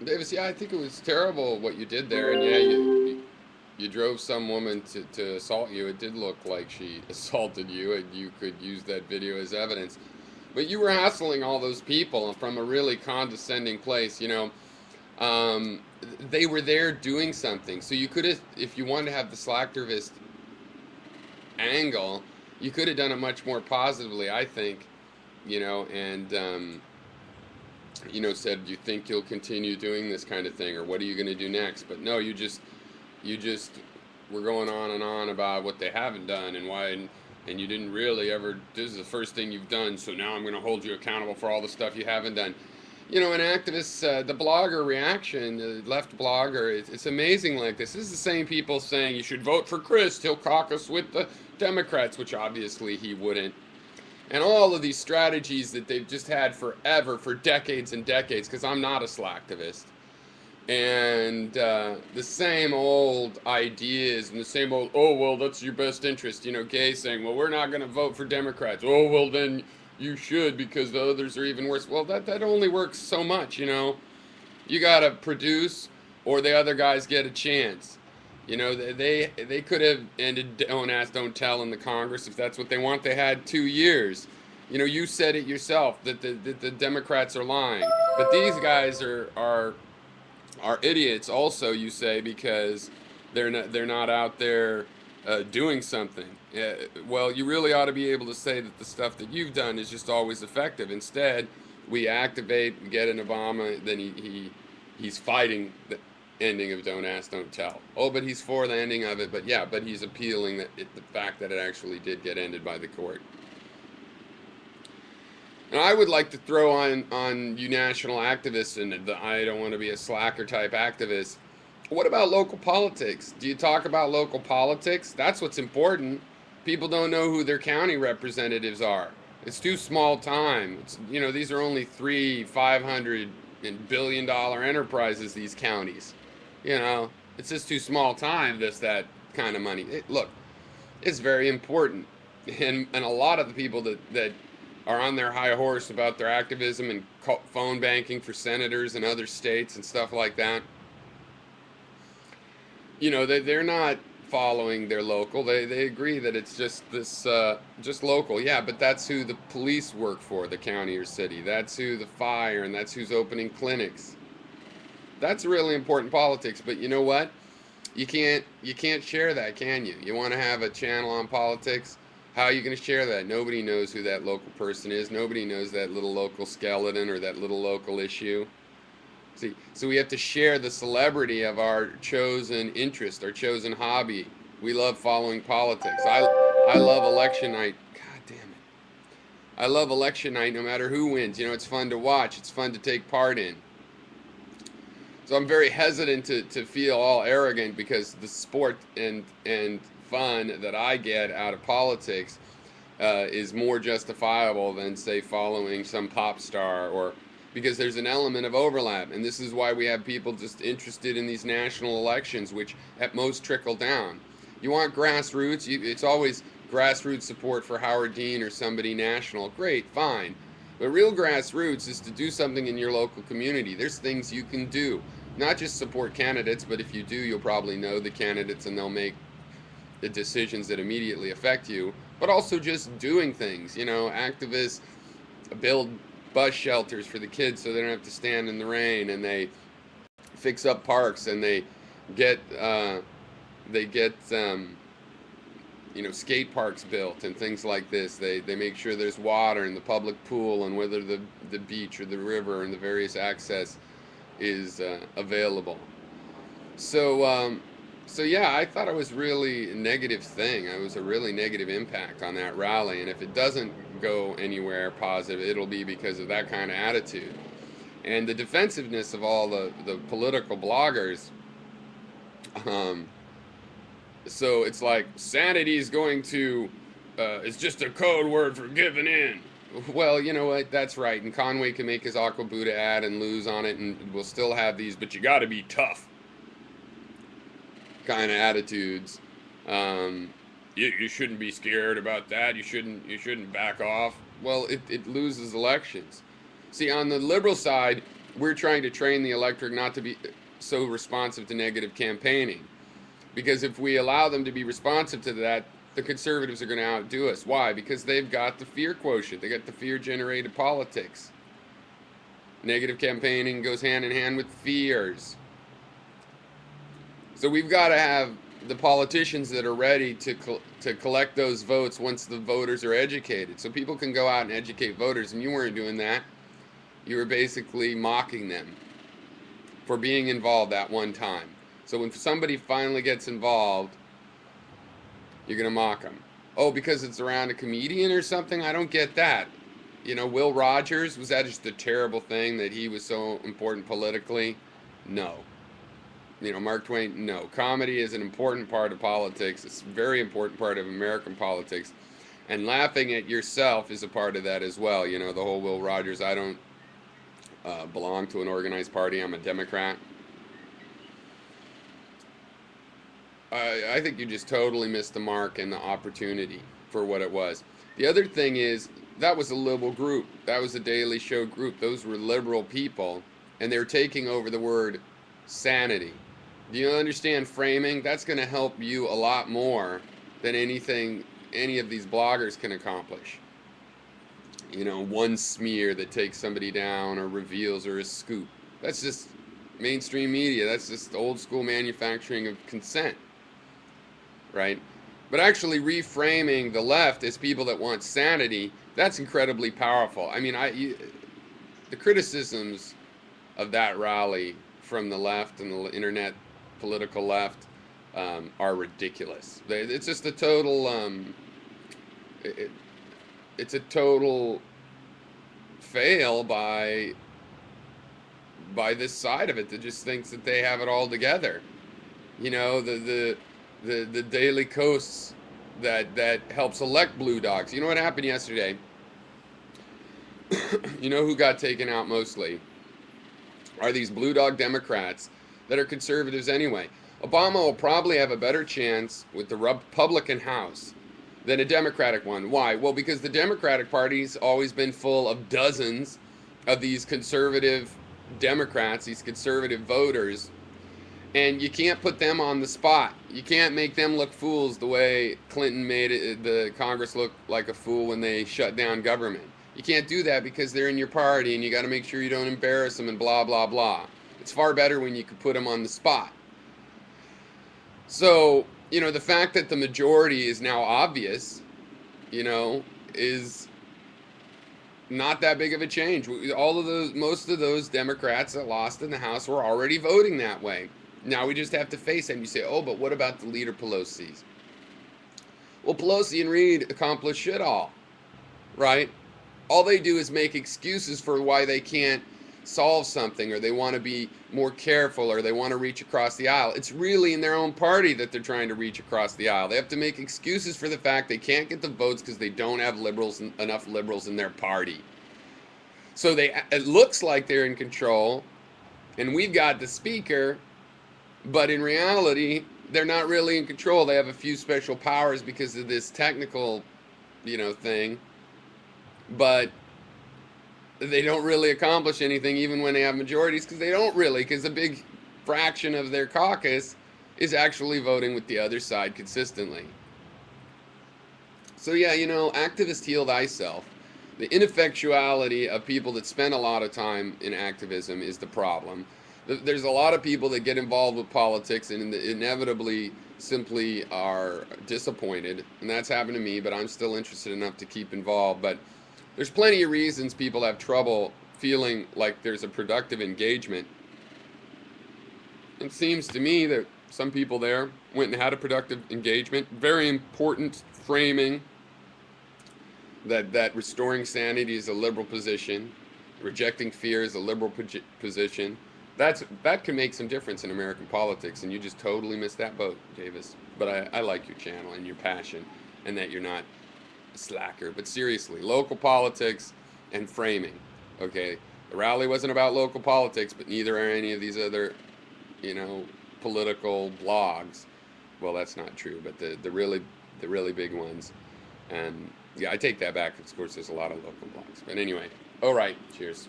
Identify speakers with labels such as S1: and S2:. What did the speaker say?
S1: Davis, yeah, I think it was terrible what you did there, and yeah, you drove some woman to assault you. It did look like she assaulted you, and you could use that video as evidence. But you were hassling all those people from a really condescending place, you know. Um, they were there doing something, so you could have, if you wanted to have the Slacktivist angle, you could have done it much more positively, I think, you know, and you know, said, "Do you think you'll continue doing this kind of thing, or what are you going to do next?" But no, you just were going on about what they haven't done and why, and you didn't really ever. This is the first thing you've done, so now I'm going to hold you accountable for all the stuff you haven't done. You know, an activist, the blogger reaction, the left blogger, it's amazing like this. This is the same people saying you should vote for Chris, he'll caucus with the Democrats, which obviously he wouldn't. And all of these strategies that they've just had forever, for decades and decades, because I'm not a slacktivist. And the same old ideas and the same old, oh, well, that's your best interest. You know, Gay saying, well, we're not going to vote for Democrats. Oh, well, then you should because the others are even worse. Well, that only works so much, you know. You got to produce or the other guys get a chance. You know, they could have ended Don't Ask, Don't Tell in the Congress if that's what they want. They had 2 years. You know, you said it yourself that the Democrats are lying. But these guys are idiots also, you say, because they're not out there doing something. Well, you really ought to be able to say that the stuff that you've done is just always effective. Instead, we activate, we get an Obama, then he's fighting the ending of Don't Ask, Don't Tell. Oh, but he's for the ending of it. But yeah, but he's appealing the fact that it actually did get ended by the court. And I would like to throw on you national activists, and I don't want to be a slacker type activist. What about local politics? Do you talk about local politics? That's what's important. People don't know who their county representatives are. It's too small time. You know, these are only 300, 500, and $1 billion enterprises. These counties, you know, it's just too small time. That kind of money. Look, it's very important, and a lot of the people that are on their high horse about their activism and phone banking for senators in other states and stuff like that. You know, they're not following their local. They agree that it's just this, just local. Yeah, but that's who the police work for, the county or city. That's who the fire, and that's who's opening clinics. That's really important politics. But you know what? You can't share that, can you? You want to have a channel on politics? How are you going to share that? Nobody knows who that local person is. Nobody knows that little local skeleton or that little local issue. See, so we have to share the celebrity of our chosen interest, our chosen hobby. We love following politics. I love election night. God damn it. I love election night no matter who wins. You know, it's fun to watch. It's fun to take part in. So I'm very hesitant to feel all arrogant because the sport and fun that I get out of politics is more justifiable than, say, following some pop star, or because there's an element of overlap. And this is why we have people just interested in these national elections, which at most trickle down. You want grassroots, it's always grassroots support for Howard Dean or somebody national. Great, fine. But real grassroots is to do something in your local community. There's things you can do. Not just support candidates, but if you do, you'll probably know the candidates and they'll make the decisions that immediately affect you. But also just doing things. You know, activists build bus shelters for the kids so they don't have to stand in the rain, and they fix up parks, and get they get you know, skate parks built and things like this. They make sure there's water in the public pool, and whether the beach or the river and the various access is available. So so yeah, I thought it was really a negative thing. It was a really negative impact on that rally, and if it doesn't go anywhere positive, it'll be because of that kind of attitude. And the defensiveness of all the political bloggers. Um, so it's like sanity is going to, it's just a code word for giving in. Well, you know what? That's right. And Conway can make his Aqua Buddha ad and lose on it, and we'll still have these, but you got to be tough kind of attitudes. You shouldn't be scared about that. You shouldn't back off. Well, it loses elections. See, on the liberal side, we're trying to train the electorate not to be so responsive to negative campaigning. Because if we allow them to be responsive to that, the conservatives are going to outdo us. Why? Because they've got the fear quotient. They got the fear-generated politics. Negative campaigning goes hand in hand with fears. So we've got to have the politicians that are ready to collect those votes once the voters are educated. So people can go out and educate voters, and you weren't doing that. You were basically mocking them for being involved that one time. So when somebody finally gets involved, you're going to mock them. Oh, because it's around a comedian or something? I don't get that. You know, Will Rogers, was that just a terrible thing that he was so important politically? No. You know, Mark Twain, no. Comedy is an important part of politics. It's a very important part of American politics. And laughing at yourself is a part of that as well. You know, the whole Will Rogers, I don't belong to an organized party, I'm a Democrat. I think you just totally missed the mark and the opportunity for what it was. The other thing is, that was a liberal group. That was a Daily Show group. Those were liberal people, and they're taking over the word sanity. Do you understand framing? That's going to help you a lot more than anything any of these bloggers can accomplish. You know, one smear that takes somebody down or reveals or a scoop. That's just mainstream media. That's just old school manufacturing of consent. Right? But actually reframing the left as people that want sanity, that's incredibly powerful. I mean, the criticisms of that rally from the left and the internet political left are ridiculous. It's just a total, it's a total fail by this side of it that just thinks that they have it all together. You know, the Daily Coasts that helps elect blue dogs. You know what happened yesterday? You know who got taken out mostly? Are these blue dog Democrats that are conservatives anyway. Obama will probably have a better chance with the Republican House than a Democratic one. Why? Well, because the Democratic Party's always been full of dozens of these conservative Democrats, these conservative voters, and you can't put them on the spot. You can't make them look fools the way Clinton made the Congress look like a fool when they shut down government. You can't do that because they're in your party and you got to make sure you don't embarrass them and blah, blah, blah. It's far better when you can put them on the spot. So, you know, the fact that the majority is now obvious, you know, is not that big of a change. Most of those Democrats that lost in the House were already voting that way. Now we just have to face it. And you say, oh, but what about the leader Pelosi's? Well, Pelosi and Reid accomplish shit all, right? All they do is make excuses for why they can't solve something, or they want to be more careful, or they want to reach across the aisle. It's really in their own party that they're trying to reach across the aisle. They have to make excuses for the fact they can't get the votes because they don't have enough liberals in their party. So it looks like they're in control, and we've got the speaker, but in reality, they're not really in control. They have a few special powers because of this technical, you know, thing, but they don't really accomplish anything even when they have majorities, because a big fraction of their caucus is actually voting with the other side consistently. So yeah, you know, activist heal thyself. The ineffectuality of people that spend a lot of time in activism is the problem. There's a lot of people that get involved with politics and inevitably simply are disappointed, and that's happened to me, but I'm still interested enough to keep involved. But there's plenty of reasons people have trouble feeling like there's a productive engagement. It seems to me that some people there went and had a productive engagement. Very important framing that restoring sanity is a liberal position, rejecting fear is a liberal position. That can make some difference in American politics, and you just totally missed that boat, Davis. But I like your channel and your passion, and that you're not a slacker. But seriously, local politics and framing, okay? The rally wasn't about local politics, but neither are any of these other, you know, political blogs. Well, that's not true, but the really big ones. And yeah, I take that back. Of course, there's a lot of local blogs. But anyway, all right, cheers.